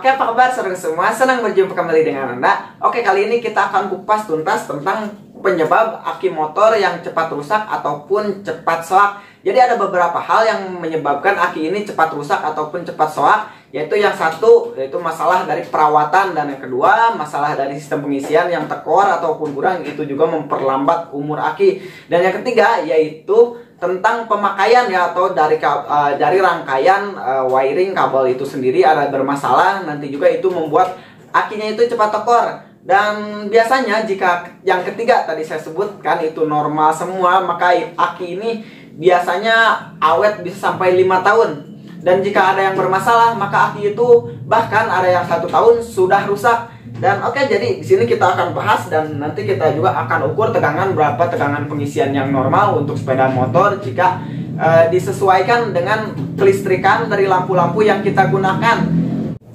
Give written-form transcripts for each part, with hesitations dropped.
Oke, apa kabar saudara semua? Senang berjumpa kembali dengan Anda. Oke, kali ini kita akan kupas tuntas tentang penyebab aki motor yang cepat rusak ataupun cepat soak. Jadi ada beberapa hal yang menyebabkan aki ini cepat rusak ataupun cepat soak, yaitu yang satu yaitu masalah dari perawatan, dan yang kedua masalah dari sistem pengisian yang tekor ataupun kurang, itu juga memperlambat umur aki. Dan yang ketiga yaitu tentang pemakaian ya, atau dari rangkaian wiring kabel itu sendiri ada bermasalah, nanti juga itu membuat akinya itu cepat tekor. Dan biasanya jika yang ketiga tadi saya sebutkan itu normal semua, maka aki ini biasanya awet bisa sampai 5 tahun. Dan jika ada yang bermasalah, maka aki itu bahkan ada yang 1 tahun sudah rusak. Dan oke, jadi di sini kita akan bahas dan nanti kita juga akan ukur tegangan, berapa tegangan pengisian yang normal untuk sepeda motor jika disesuaikan dengan kelistrikan dari lampu-lampu yang kita gunakan.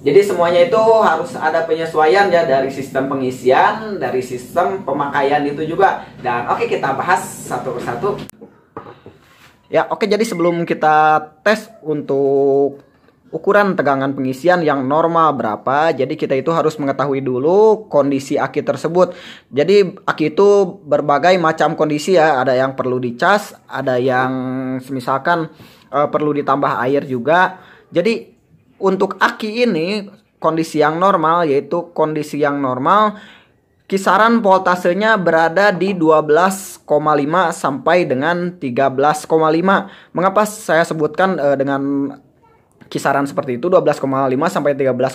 Jadi semuanya itu harus ada penyesuaian ya, dari sistem pengisian, dari sistem pemakaian itu juga. Dan oke, kita bahas satu persatu. Ya, oke, jadi sebelum kita tes untuk ukuran tegangan pengisian yang normal berapa, jadi kita itu harus mengetahui dulu kondisi aki tersebut. Jadi aki itu berbagai macam kondisi ya, ada yang perlu dicas, ada yang misalkan perlu ditambah air juga. Jadi untuk aki ini kondisi yang normal, yaitu kondisi yang normal kisaran voltasenya berada di 12,5 sampai dengan 13,5. Mengapa saya sebutkan dengan kisaran seperti itu 12,5 sampai 13,5?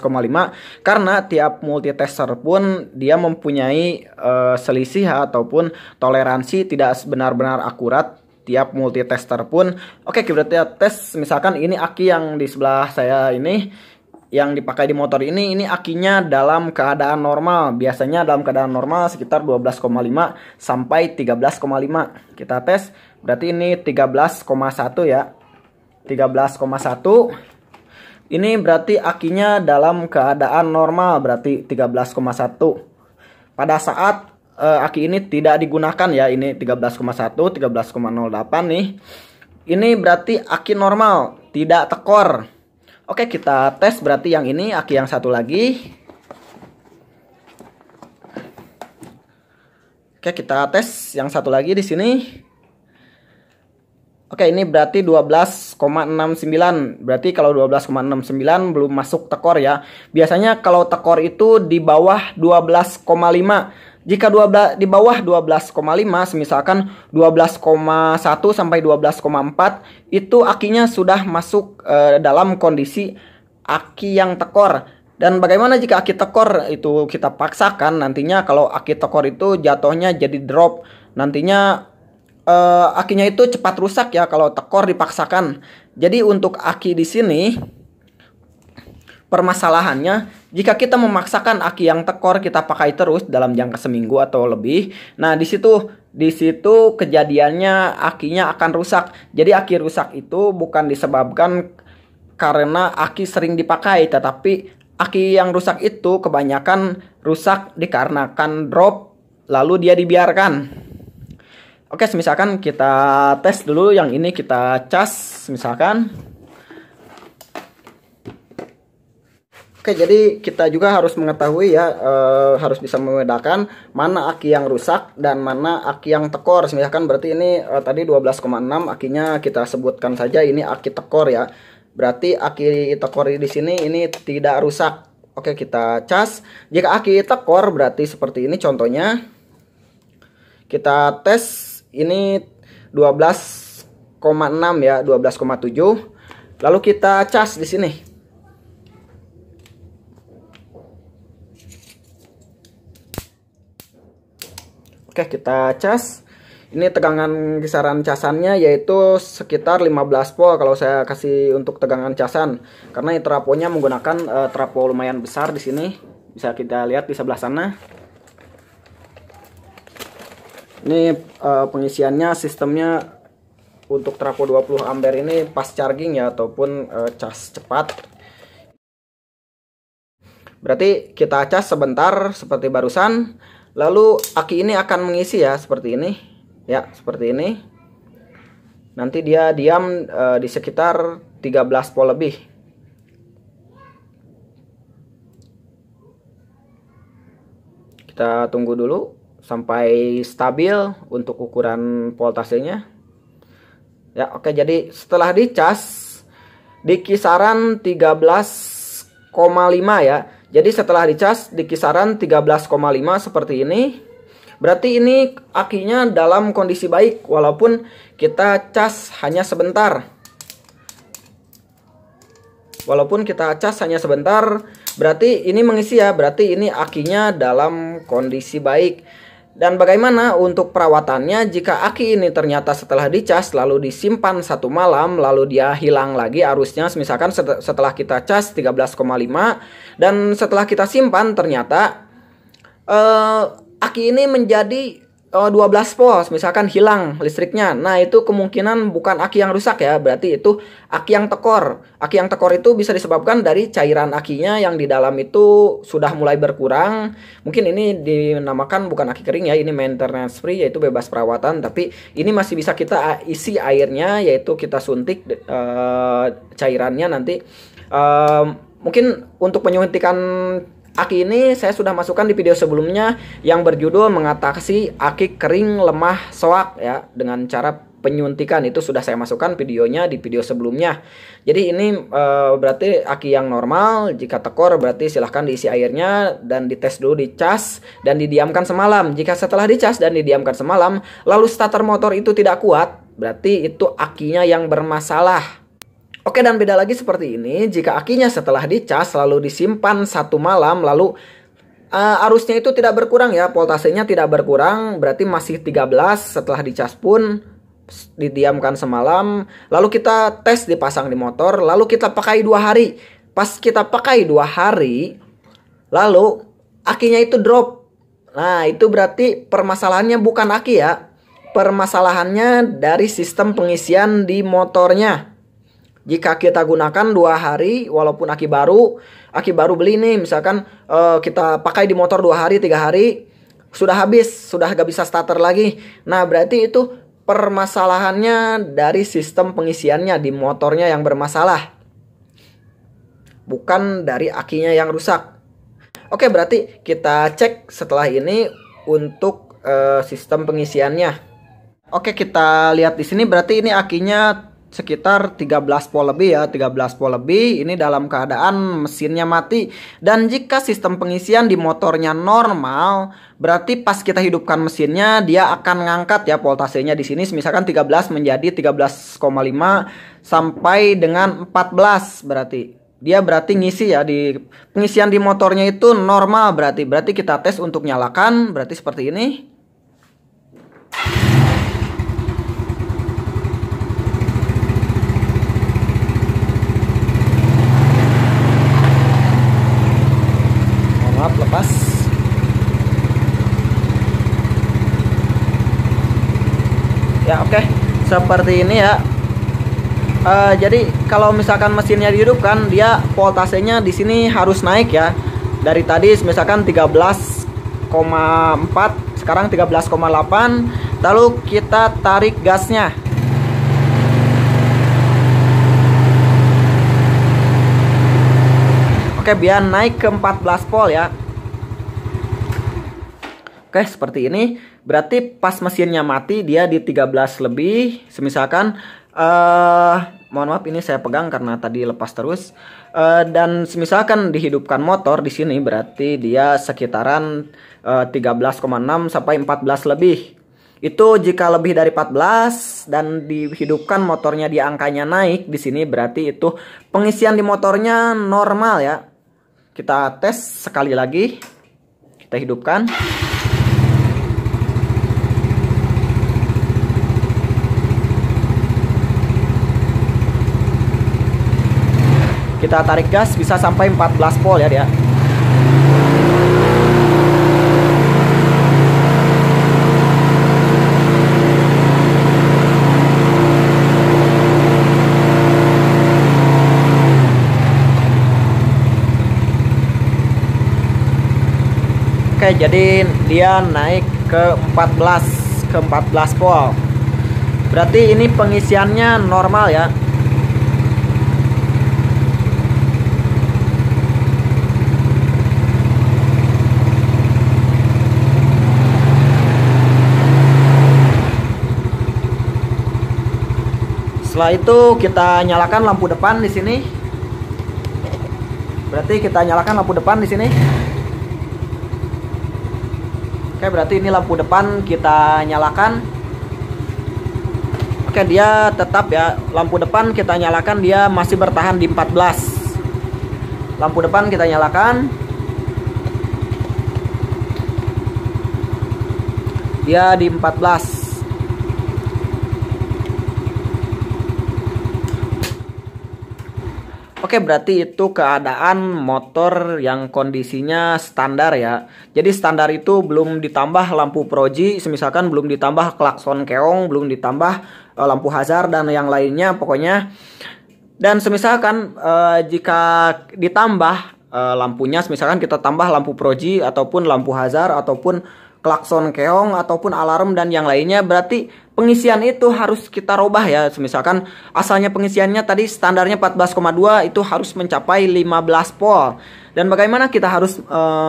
Karena tiap multitester pun dia mempunyai selisih ataupun toleransi tidak benar-benar akurat tiap multitester pun. Oke, kita tes misalkan ini aki yang di sebelah saya ini yang dipakai di motor ini akinya dalam keadaan normal. Biasanya dalam keadaan normal sekitar 12,5 sampai 13,5. Kita tes, berarti ini 13,1 ya. 13,1. Ini berarti akinya dalam keadaan normal, berarti 13,1. Pada saat aki ini tidak digunakan ya, ini 13,1, 13,08 nih. Ini berarti aki normal, tidak tekor. Oke, kita tes berarti yang ini, aki yang satu lagi. Oke, kita tes yang satu lagi di sini. Oke, ini berarti 12,69. Berarti kalau 12,69 belum masuk tekor ya. Biasanya kalau tekor itu di bawah 12,5. Jika di bawah 12,5, misalkan 12,1 sampai 12,4, itu akinya sudah masuk dalam kondisi aki yang tekor. Dan bagaimana jika aki tekor itu kita paksakan, nantinya kalau aki tekor itu jatuhnya jadi drop. Nantinya akinya itu cepat rusak ya kalau tekor dipaksakan. Jadi untuk aki di sini permasalahannya, jika kita memaksakan aki yang tekor kita pakai terus dalam jangka seminggu atau lebih, nah di situ kejadiannya akinya akan rusak. Jadi aki rusak itu bukan disebabkan karena aki sering dipakai, tetapi aki yang rusak itu kebanyakan rusak dikarenakan drop lalu dia dibiarkan. Oke, misalkan kita tes dulu yang ini, kita cas misalkan. Oke, jadi kita juga harus mengetahui ya, harus bisa membedakan mana aki yang rusak dan mana aki yang tekor. Misalkan berarti ini tadi 12,6 akinya kita sebutkan saja ini aki tekor ya. Berarti aki tekor di sini ini tidak rusak. Oke, kita cas. Jika aki tekor berarti seperti ini contohnya. Kita tes ini 12,6 ya, 12,7. Lalu kita cas di sini. Oke, kita cas. Ini tegangan kisaran casannya yaitu sekitar 15 volt kalau saya kasih untuk tegangan casan. Karena trafonya menggunakan trafo lumayan besar di sini. Bisa kita lihat di sebelah sana. Ini pengisiannya, sistemnya untuk trafo 20 ampere ini fast charging ya, ataupun cas cepat. Berarti kita cas sebentar seperti barusan. Lalu aki ini akan mengisi ya, seperti ini. Ya, seperti ini. Nanti dia diam di sekitar 13 volt lebih. Kita tunggu dulu sampai stabil untuk ukuran voltasenya. Ya, oke, jadi setelah dicas di kisaran 13,5 ya. Jadi setelah dicas di kisaran 13,5 seperti ini. Berarti ini akinya dalam kondisi baik walaupun kita cas hanya sebentar. Walaupun kita cas hanya sebentar, berarti ini mengisi ya, berarti ini akinya dalam kondisi baik. Dan bagaimana untuk perawatannya jika aki ini ternyata setelah dicas lalu disimpan 1 malam lalu dia hilang lagi arusnya, misalkan setelah kita cas 13,5 dan setelah kita simpan ternyata aki ini menjadi 12 volt, misalkan hilang listriknya. Nah, itu kemungkinan bukan aki yang rusak ya, berarti itu aki yang tekor. Aki yang tekor itu bisa disebabkan dari cairan akinya yang di dalam itu sudah mulai berkurang. Mungkin ini dinamakan bukan aki kering ya, ini maintenance free, yaitu bebas perawatan. Tapi ini masih bisa kita isi airnya, yaitu kita suntik cairannya nanti. Mungkin untuk penyuntikan aki ini saya sudah masukkan di video sebelumnya yang berjudul mengatasi aki kering lemah soak ya, dengan cara penyuntikan. Itu sudah saya masukkan videonya di video sebelumnya. Jadi ini berarti aki yang normal. Jika tekor berarti silahkan diisi airnya dan dites dulu, dicas dan didiamkan semalam. Jika setelah dicas dan didiamkan semalam lalu starter motor itu tidak kuat, berarti itu akinya yang bermasalah. Oke, dan beda lagi seperti ini jika akinya setelah dicas lalu disimpan 1 malam lalu arusnya itu tidak berkurang ya, voltasenya tidak berkurang, berarti masih 13. Setelah dicas pun didiamkan semalam lalu kita tes dipasang di motor lalu kita pakai 2 hari. Pas kita pakai 2 hari lalu akinya itu drop. Nah, itu berarti permasalahannya bukan aki ya, permasalahannya dari sistem pengisian di motornya. Jika kita gunakan 2 hari walaupun aki baru beli nih, misalkan kita pakai di motor 2 hari 3 hari sudah habis, sudah gak bisa starter lagi. Nah, berarti itu permasalahannya dari sistem pengisiannya di motornya yang bermasalah, bukan dari akinya yang rusak. Oke, berarti kita cek setelah ini untuk sistem pengisiannya. Oke, kita lihat di sini berarti ini akinya sekitar 13 volt lebih ya, 13 volt lebih. Ini dalam keadaan mesinnya mati. Dan jika sistem pengisian di motornya normal, berarti pas kita hidupkan mesinnya dia akan ngangkat ya voltasenya di sini, misalkan 13 menjadi 13,5 sampai dengan 14. Berarti dia ngisi ya, di pengisian di motornya itu normal. Berarti kita tes untuk nyalakan, berarti seperti ini. Lepas ya, oke, seperti ini ya. Jadi kalau misalkan mesinnya dihidupkan, dia voltasenya di sini harus naik ya. Dari tadi misalkan 13,4, sekarang 13,8. Lalu kita tarik gasnya. Oke, biar naik ke 14 volt ya. Oke, seperti ini. Berarti pas mesinnya mati dia di 13 lebih. Semisalkan mohon maaf ini saya pegang karena tadi lepas terus. Dan semisalkan dihidupkan motor di sini berarti dia sekitaran 13,6 sampai 14 lebih. Itu jika lebih dari 14 dan dihidupkan motornya di angkanya naik di sini berarti itu pengisian di motornya normal ya. Kita tes sekali lagi. Kita hidupkan. Kita tarik gas bisa sampai 14 volt ya dia. Oke, jadi dia naik ke 14 volt. Berarti ini pengisiannya normal ya. Setelah itu kita nyalakan lampu depan di sini. Berarti kita nyalakan lampu depan di sini. Oke, berarti ini lampu depan kita nyalakan. Oke, dia tetap ya, lampu depan kita nyalakan, dia masih bertahan di 14. Lampu depan kita nyalakan. Dia di 14. Oke, berarti itu keadaan motor yang kondisinya standar ya. Jadi standar itu belum ditambah lampu proji, misalkan belum ditambah klakson keong, belum ditambah lampu hazard dan yang lainnya pokoknya. Dan semisalkan jika ditambah lampunya, misalkan kita tambah lampu proji ataupun lampu hazard ataupun klakson keong ataupun alarm dan yang lainnya, berarti pengisian itu harus kita robah ya. Misalkan asalnya pengisiannya tadi standarnya 14,2, itu harus mencapai 15 volt. Dan bagaimana kita harus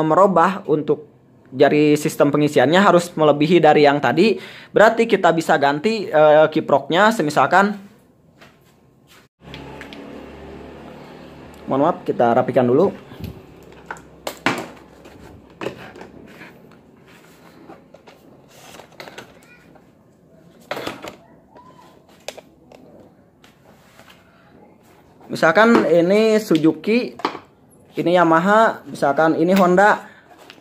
merubah untuk dari sistem pengisiannya harus melebihi dari yang tadi. Berarti kita bisa ganti kiproknya, misalkan, mohon maaf, kita rapikan dulu. Misalkan ini Suzuki, ini Yamaha, misalkan ini Honda.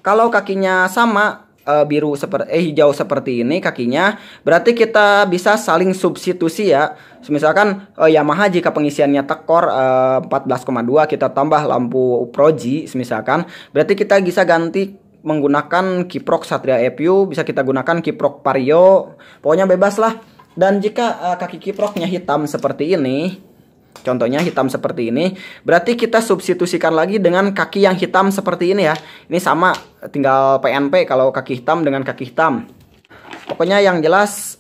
Kalau kakinya sama biru seperti hijau seperti ini kakinya, berarti kita bisa saling substitusi ya. Misalkan Yamaha jika pengisiannya tekor 14,2 kita tambah lampu proji misalkan, berarti kita bisa ganti menggunakan kiprok Satria EPU, bisa kita gunakan kiprok Vario, pokoknya bebas lah. Dan jika kaki kiproknya hitam seperti ini, contohnya hitam seperti ini, berarti kita substitusikan lagi dengan kaki yang hitam seperti ini ya. Ini sama, tinggal PNP kalau kaki hitam dengan kaki hitam. Pokoknya yang jelas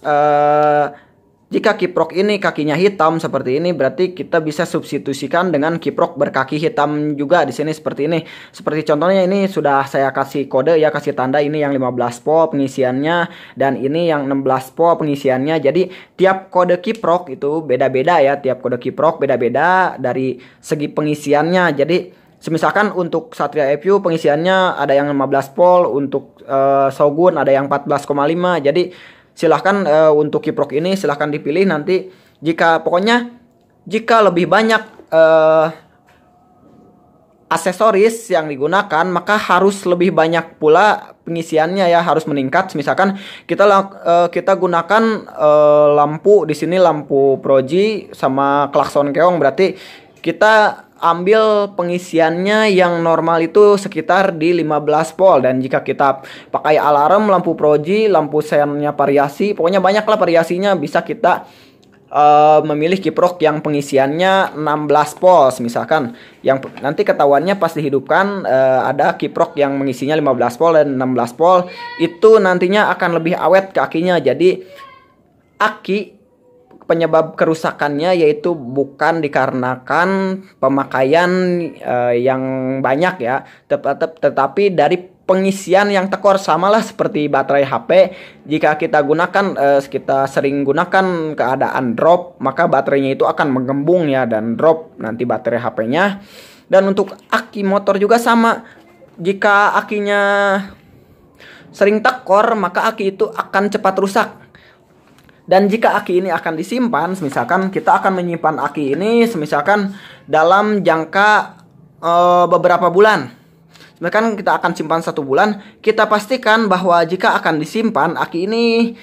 jika kiprok ini kakinya hitam seperti ini, berarti kita bisa substitusikan dengan kiprok berkaki hitam juga di sini seperti ini. Seperti contohnya ini sudah saya kasih kode ya, kasih tanda ini yang 15 volt pengisiannya dan ini yang 16 volt pengisiannya. Jadi tiap kode kiprok itu beda-beda ya, tiap kode kiprok beda-beda dari segi pengisiannya. Jadi misalkan untuk Satria EPU pengisiannya ada yang 15 volt, untuk Shogun ada yang 14,5. Jadi silahkan untuk kiprok ini silahkan dipilih nanti. Jika pokoknya jika lebih banyak aksesoris yang digunakan, maka harus lebih banyak pula pengisiannya ya, harus meningkat. Misalkan kita gunakan lampu di sini, lampu proji sama klakson keong, berarti kita ambil pengisiannya yang normal itu sekitar di 15 volt. Dan jika kita pakai alarm, lampu proji, lampu sennya variasi, pokoknya banyak lah variasinya, bisa kita memilih kiprok yang pengisiannya 16 volt misalkan. Yang nanti ketahuannya pas dihidupkan ada kiprok yang mengisinya 15 volt dan 16 volt, itu nantinya akan lebih awet kakinya. Jadi aki penyebab kerusakannya yaitu bukan dikarenakan pemakaian yang banyak ya, tetapi dari pengisian yang tekor. Samalah seperti baterai HP, jika kita gunakan kita sering gunakan keadaan drop, maka baterainya itu akan mengembung ya dan drop nanti baterai HP-nya. Dan untuk aki motor juga sama, jika akinya sering tekor maka aki itu akan cepat rusak. Dan jika aki ini akan disimpan, misalkan kita akan menyimpan aki ini misalkan dalam jangka beberapa bulan. Misalkan kita akan simpan 1 bulan, kita pastikan bahwa jika akan disimpan, aki ini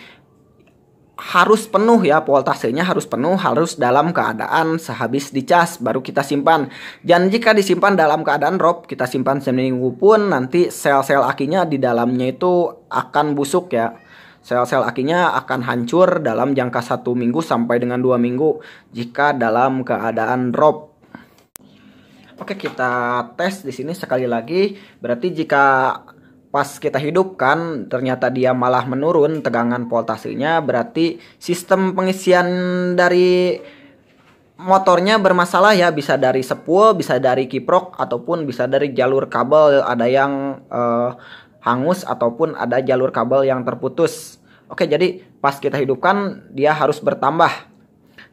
harus penuh ya, voltasenya harus penuh, harus dalam keadaan sehabis dicas baru kita simpan. Dan jika disimpan dalam keadaan drop, kita simpan seminggu pun nanti sel-sel akinya di dalamnya itu akan busuk ya. Sel-sel akinya akan hancur dalam jangka 1 minggu sampai dengan 2 minggu jika dalam keadaan drop. Oke, kita tes di sini sekali lagi. Berarti jika pas kita hidupkan ternyata dia malah menurun tegangan voltasenya, berarti sistem pengisian dari motornya bermasalah ya. Bisa dari spool, bisa dari kiprok, ataupun bisa dari jalur kabel, ada yang hangus ataupun ada jalur kabel yang terputus. Oke, jadi pas kita hidupkan dia harus bertambah.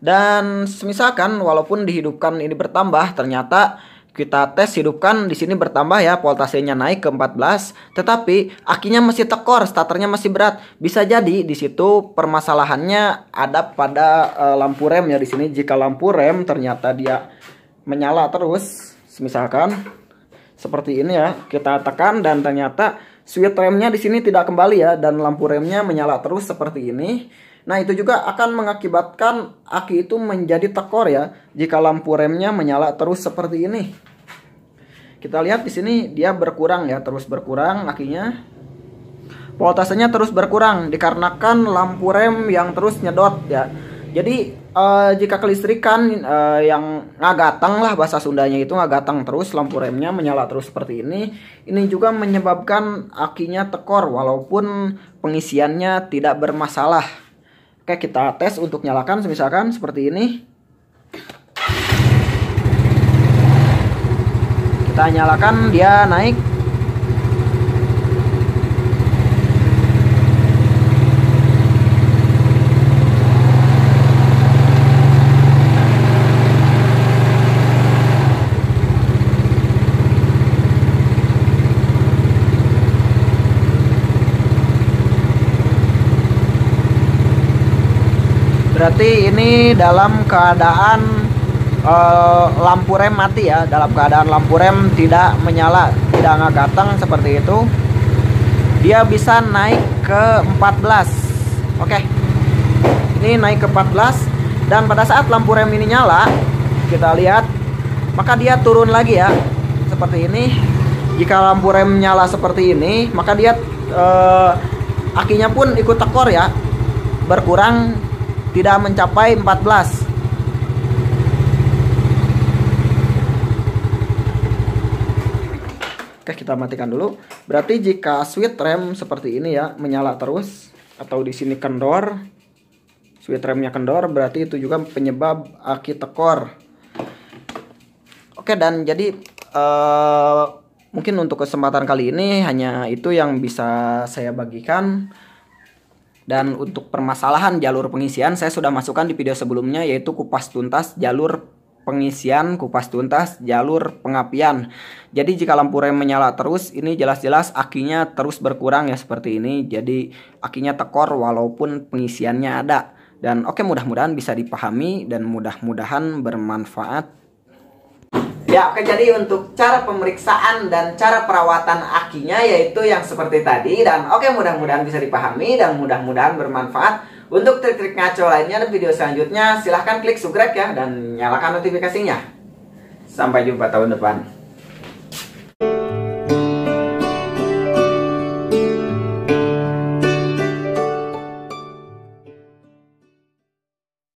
Dan misalkan walaupun dihidupkan ini bertambah, ternyata kita tes hidupkan di sini bertambah ya, voltasenya naik ke 14, tetapi akinya masih tekor, starternya masih berat. Bisa jadi di situ permasalahannya ada pada lampu rem ya di sini. Jika lampu rem ternyata dia menyala terus, misalkan seperti ini ya, kita tekan dan ternyata switch remnya di sini tidak kembali ya, dan lampu remnya menyala terus seperti ini. Nah, itu juga akan mengakibatkan aki itu menjadi tekor ya, jika lampu remnya menyala terus seperti ini. Kita lihat di sini dia berkurang ya, terus berkurang akinya. Voltasenya terus berkurang dikarenakan lampu rem yang terus nyedot ya. Jadi jika kelistrikan yang ngagatang lah, bahasa Sundanya itu ngagatang terus, lampu remnya menyala terus seperti ini juga menyebabkan akinya tekor walaupun pengisiannya tidak bermasalah. Oke, kita tes untuk nyalakan misalkan seperti ini. Kita nyalakan, dia naik. Berarti ini dalam keadaan lampu rem mati ya, dalam keadaan lampu rem tidak menyala, tidak ngagatang seperti itu. Dia bisa naik ke 14. Oke. Ini naik ke 14 dan pada saat lampu rem ini nyala, kita lihat maka dia turun lagi ya. Seperti ini. Jika lampu rem nyala seperti ini, maka dia akinya pun ikut tekor ya. Berkurang, tidak mencapai 14. Oke, kita matikan dulu. Berarti jika switch rem seperti ini ya, menyala terus atau di sini kendor, switch remnya kendor, berarti itu juga penyebab aki tekor. Oke, dan jadi mungkin untuk kesempatan kali ini hanya itu yang bisa saya bagikan. Dan untuk permasalahan jalur pengisian saya sudah masukkan di video sebelumnya, yaitu kupas tuntas jalur pengisian, kupas tuntas jalur pengapian. Jadi jika lampu rem menyala terus, ini jelas-jelas akinya terus berkurang ya seperti ini. Jadi akinya tekor walaupun pengisiannya ada. Dan oke, mudah-mudahan bisa dipahami dan mudah-mudahan bermanfaat. Ya, oke, jadi untuk cara pemeriksaan dan cara perawatan akinya yaitu yang seperti tadi. Dan oke, mudah-mudahan bisa dipahami dan mudah-mudahan bermanfaat. Untuk trik-trik ngaco lainnya dan video selanjutnya silahkan klik subscribe ya dan nyalakan notifikasinya. Sampai jumpa tahun depan.